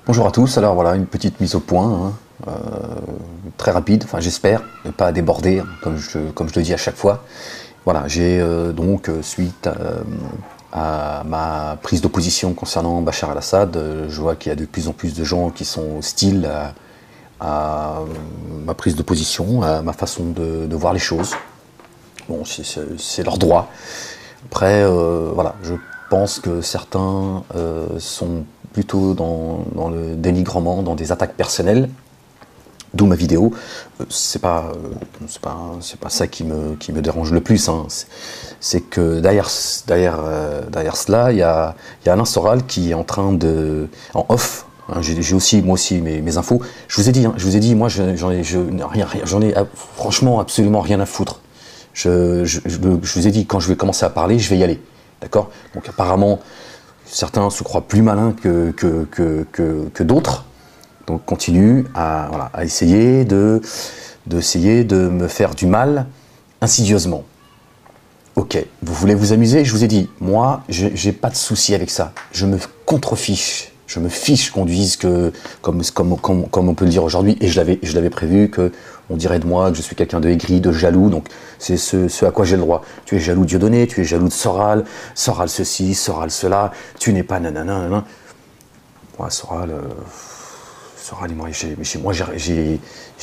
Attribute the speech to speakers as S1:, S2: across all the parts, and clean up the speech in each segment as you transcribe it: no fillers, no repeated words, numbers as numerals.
S1: Bonjour à tous, alors voilà une petite mise au point, très rapide, enfin j'espère ne pas déborder comme je le dis à chaque fois. Voilà, j'ai suite à ma prise d'opposition concernant Bachar el-Assad, je vois qu'il y a de plus en plus de gens qui sont hostiles à ma prise de position, à ma façon de voir les choses. Bon, c'est leur droit. Après, voilà, je pense que certains sont plutôt dans le dénigrement, dans des attaques personnelles, d'où ma vidéo. C'est pas ça qui me dérange le plus, hein. C'est que derrière cela, il y a Alain Soral qui est en train de, en off, hein, j'ai aussi moi aussi mes infos. Je vous ai dit, moi j'en ai franchement absolument rien à foutre. Je vous ai dit, quand je vais commencer à parler, je vais y aller. D'accord? Donc apparemment, certains se croient plus malins que d'autres. Donc continue à essayer de me faire du mal insidieusement. Ok, vous voulez vous amuser? Je vous ai dit, moi, j'ai pas de souci avec ça. Je me contrefiche. Je me fiche qu'on dise que, comme on peut le dire aujourd'hui, et je l'avais prévu, que on dirait de moi que je suis quelqu'un de aigri, de jaloux, donc c'est ce à quoi j'ai le droit. Tu es jaloux de Dieudonné, tu es jaloux de Soral, Soral ceci, Soral cela, tu n'es pas nanana, nanana. Ouais, Soral,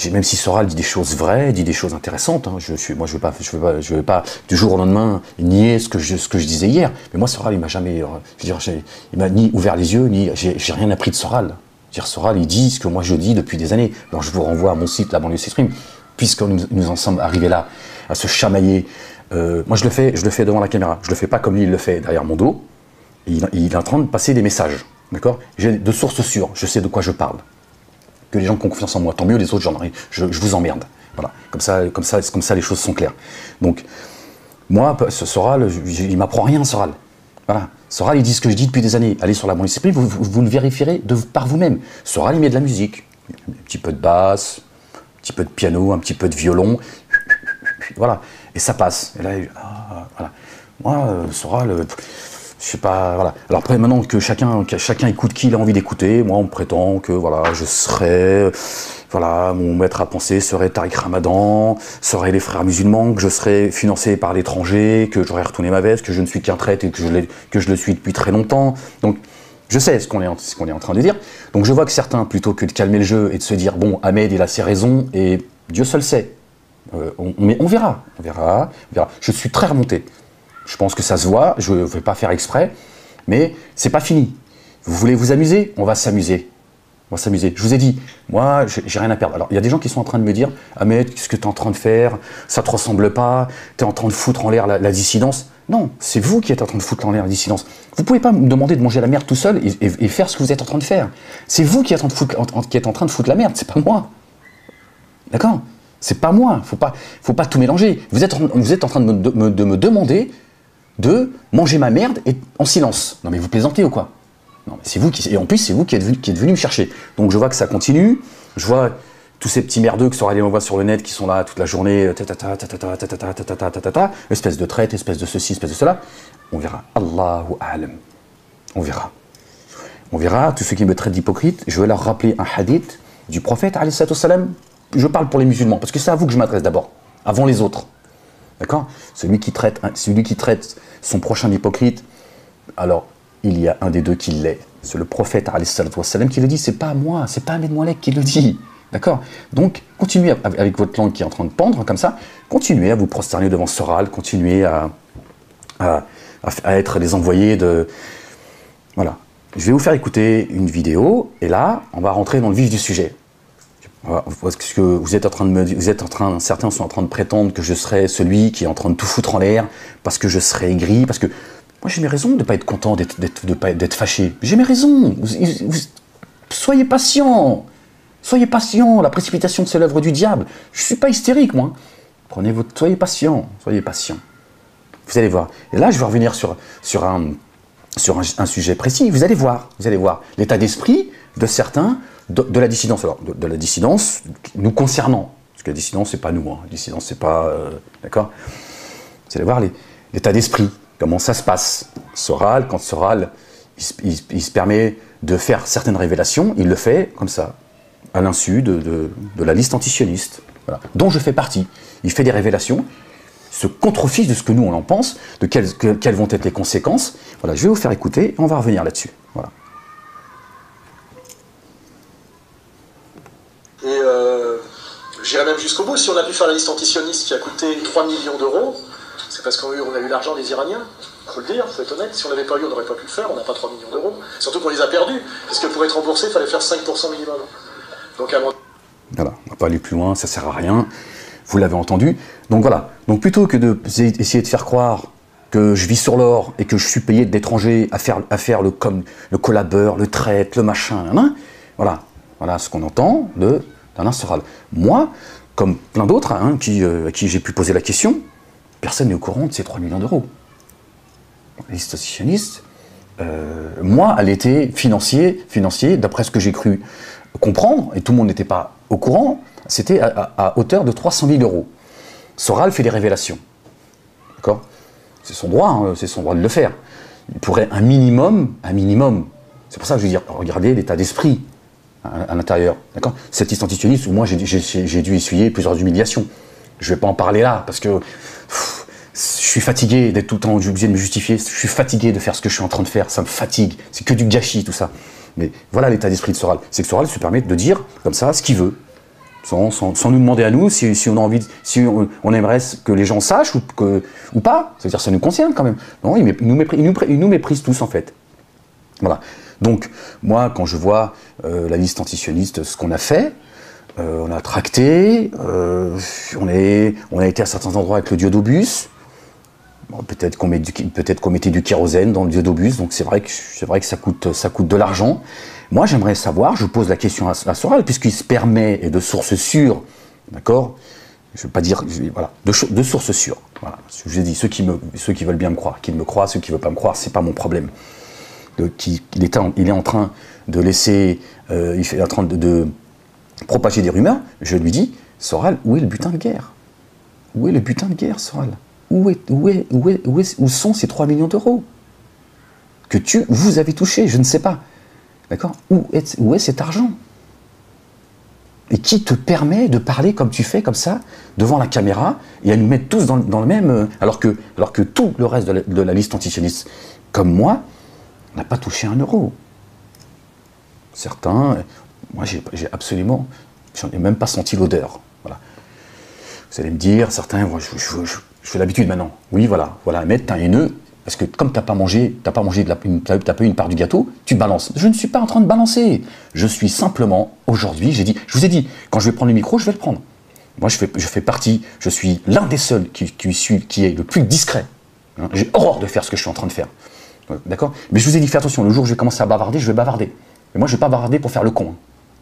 S1: même si Soral dit des choses vraies, dit des choses intéressantes, hein, je veux pas du jour au lendemain nier ce que je disais hier. Mais moi, Soral, il m'a jamais, il m'a ni ouvert les yeux, ni j'ai rien appris de Soral. Soral, il dit ce que moi je dis depuis des années. Alors je vous renvoie à mon site, la banlieue s'exprime, puisque nous en sommes arrivés là, à se chamailler. Moi, je le fais devant la caméra. Je le fais pas comme lui, il le fait derrière mon dos. Il est en train de passer des messages, d'accord? J'ai de sources sûres. Je sais de quoi je parle. Que les gens qui ont confiance en moi, tant mieux, les autres, je vous emmerde. Voilà, comme ça, les choses sont claires. Donc, moi, ce Soral, il m'apprend rien, Soral. Voilà, Soral, il dit ce que je dis depuis des années. Allez sur la banlieue s'exprime, vous le vérifierez par vous-même. Soral, il met de la musique, un petit peu de basse, un petit peu de piano, un petit peu de violon, voilà, et ça passe. Et là, voilà. Moi, Soral, je sais pas, voilà. Alors après, maintenant que chacun écoute qui il a envie d'écouter, moi on me prétend que voilà, je serais, voilà, mon maître à penser serait Tariq Ramadan, seraient les frères musulmans, que je serais financé par l'étranger, que j'aurais retourné ma veste, que je ne suis qu'un traître et que je le suis depuis très longtemps. Donc je sais ce qu'on est en train de dire. Donc je vois que certains, plutôt que de calmer le jeu et de se dire bon, Ahmed il a ses raisons et Dieu seul sait. Mais on verra. Je suis très remonté. Je pense que ça se voit, je ne vais pas faire exprès, mais c'est pas fini. Vous voulez vous amuser? On va s'amuser. Je vous ai dit, moi, j'ai rien à perdre. Alors, il y a des gens qui sont en train de me dire, Ahmed, qu'est-ce que tu es en train de faire? Ça ne te ressemble pas? Tu es en train de foutre en l'air la dissidence? Non, c'est vous qui êtes en train de foutre en l'air la dissidence. Vous ne pouvez pas me demander de manger la merde tout seul et faire ce que vous êtes en train de faire. C'est vous qui êtes en train de foutre la merde, c'est pas moi. D'accord? C'est pas moi. Faut pas tout mélanger. Vous êtes en train de me demander de manger ma merde en silence. Non mais vous plaisantez ou quoi? Non mais c'est vous et en plus c'est vous qui êtes venu me chercher. Donc je vois que ça continue, je vois tous ces petits merdeux que Soral envoie sur le net qui sont là toute la journée, espèce de traite, espèce de ceci, espèce de cela. On verra. Allahu a'lam. On verra. On verra. Tous ceux qui me traitent d'hypocrite, je vais leur rappeler un hadith du prophète alayhi salatu wassalam. Je parle pour les musulmans parce que c'est à vous que je m'adresse d'abord, avant les autres. D'accord? Celui qui traite son prochain d'hypocrite, alors il y a un des deux qui l'est. C'est le prophète alayhi salatu wassalam qui le dit, c'est pas moi, c'est pas Ahmed Moualek qui le dit. D'accord? Donc, continuez avec votre langue qui est en train de pendre comme ça, continuez à vous prosterner devant Soral, continuez à être les envoyés de... Voilà. Je vais vous faire écouter une vidéo, et là, on va rentrer dans le vif du sujet. Parce que vous êtes en train de me dire, certains sont en train de prétendre que je serais celui qui est en train de tout foutre en l'air, parce que je serais aigri, parce que moi j'ai mes raisons de ne pas être content, d'être fâché. J'ai mes raisons. Soyez patient. Soyez patient. La précipitation, c'est l'œuvre du diable. Je ne suis pas hystérique, moi. Soyez patient. Soyez patient. Vous allez voir. Et là, je vais revenir sur un sujet précis. Vous allez voir. L'état d'esprit de certains. De la dissidence, alors, de la dissidence nous concernant, parce que la dissidence, c'est pas nous, hein. La dissidence, c'est pas... d'accord? Vous allez voir l'état d'esprit, comment ça se passe. Soral, quand Soral, il se permet de faire certaines révélations, il le fait comme ça, à l'insu de la liste antisioniste, voilà, dont je fais partie. Il fait des révélations, se contrefiche de ce que nous on en pense, de quelles vont être les conséquences. Voilà, je vais vous faire écouter et on va revenir là-dessus. Voilà.
S2: Et j'irais même jusqu'au bout, si on a pu faire la liste antisioniste qui a coûté 3 millions d'euros, c'est parce qu'on a eu l'argent des Iraniens, il faut le dire, il faut être honnête. Si on n'avait pas eu, on n'aurait pas pu le faire, on n'a pas 3 millions d'euros. Surtout qu'on les a perdus, parce que pour être remboursé, il fallait faire 5% minimum. Donc à mon...
S1: Voilà, on ne va pas aller plus loin, ça ne sert à rien. Vous l'avez entendu. Donc voilà. Donc plutôt que d'essayer de faire croire que je vis sur l'or et que je suis payé d'étrangers à faire le collabeur, le traite, le machin, hein, voilà ce qu'on entend d'Alain Soral. Moi, comme plein d'autres hein, à qui j'ai pu poser la question, personne n'est au courant de ces 3 millions d'euros. La liste antisioniste, moi, elle était financier, d'après ce que j'ai cru comprendre, et tout le monde n'était pas au courant, c'était à hauteur de 300 000 euros. Soral fait des révélations. D'accord ? C'est son droit, hein, c'est son droit de le faire. Il pourrait un minimum, c'est pour ça que je veux dire, regardez l'état d'esprit à l'intérieur. D'accord ? Cette liste antisioniste où moi j'ai dû essuyer plusieurs humiliations. Je ne vais pas en parler là, parce que je suis fatigué d'être tout le temps obligé de me justifier, je suis fatigué de faire ce que je suis en train de faire, ça me fatigue, c'est que du gâchis tout ça. Mais voilà l'état d'esprit de Soral, c'est que Soral se permet de dire comme ça ce qu'il veut, sans nous demander à nous si on a envie, si on aimerait que les gens sachent ou pas, c'est-à-dire ça nous concerne quand même. Non, il nous méprise tous en fait. Voilà. Donc moi quand je vois la liste antisioniste, ce qu'on a fait, on a tracté, on a été à certains endroits avec le diodobus. Bon, peut-être qu'on mettait du kérosène dans le diodobus, donc c'est vrai que ça coûte de l'argent. Moi, j'aimerais savoir, je pose la question à Soral, puisqu'il se permet, et de sources sûres, d'accord, je ne veux pas dire, voilà, de sources sûres. Voilà. Je vous ai dit, ceux qui veulent bien me croire, qu'ils me croient, ceux qui ne veulent pas me croire, c'est pas mon problème. Il est en train de laisser, il est en train de propager des rumeurs. Je lui dis, Soral, où est le butin de guerre? Où est le butin de guerre, Soral? Où sont ces 3 millions d'euros que vous avez touchés? Je ne sais pas. D'accord? Où est cet argent? Et qui te permet de parler comme tu fais, comme ça, devant la caméra, et à nous mettre tous dans le même... alors que tout le reste de la liste antisioniste, comme moi, n'a pas touché 1 euro. Certains... Moi, j'en ai même pas senti l'odeur. Voilà. Vous allez me dire, certains, je fais l'habitude maintenant. Oui, voilà, mais t'es un haineux, parce que comme t'as pas pas eu une part du gâteau, tu balances. Je ne suis pas en train de balancer. Je suis simplement, aujourd'hui, je vous ai dit, quand je vais prendre le micro, je vais le prendre. Moi, je fais partie, je suis l'un des seuls qui est le plus discret. Hein. J'ai horreur de faire ce que je suis en train de faire. D'accord? Mais je vous ai dit, fais attention, le jour où je vais commencer à bavarder, je vais bavarder. Mais moi, je ne vais pas bavarder pour faire le con. Hein.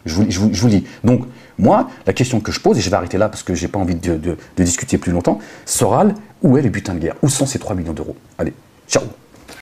S1: Je vous le dis. Donc, moi, la question que je pose, et je vais arrêter là parce que je n'ai pas envie de discuter plus longtemps, Soral, où est le butin de guerre? Où sont ces 3 millions d'euros? Allez, ciao!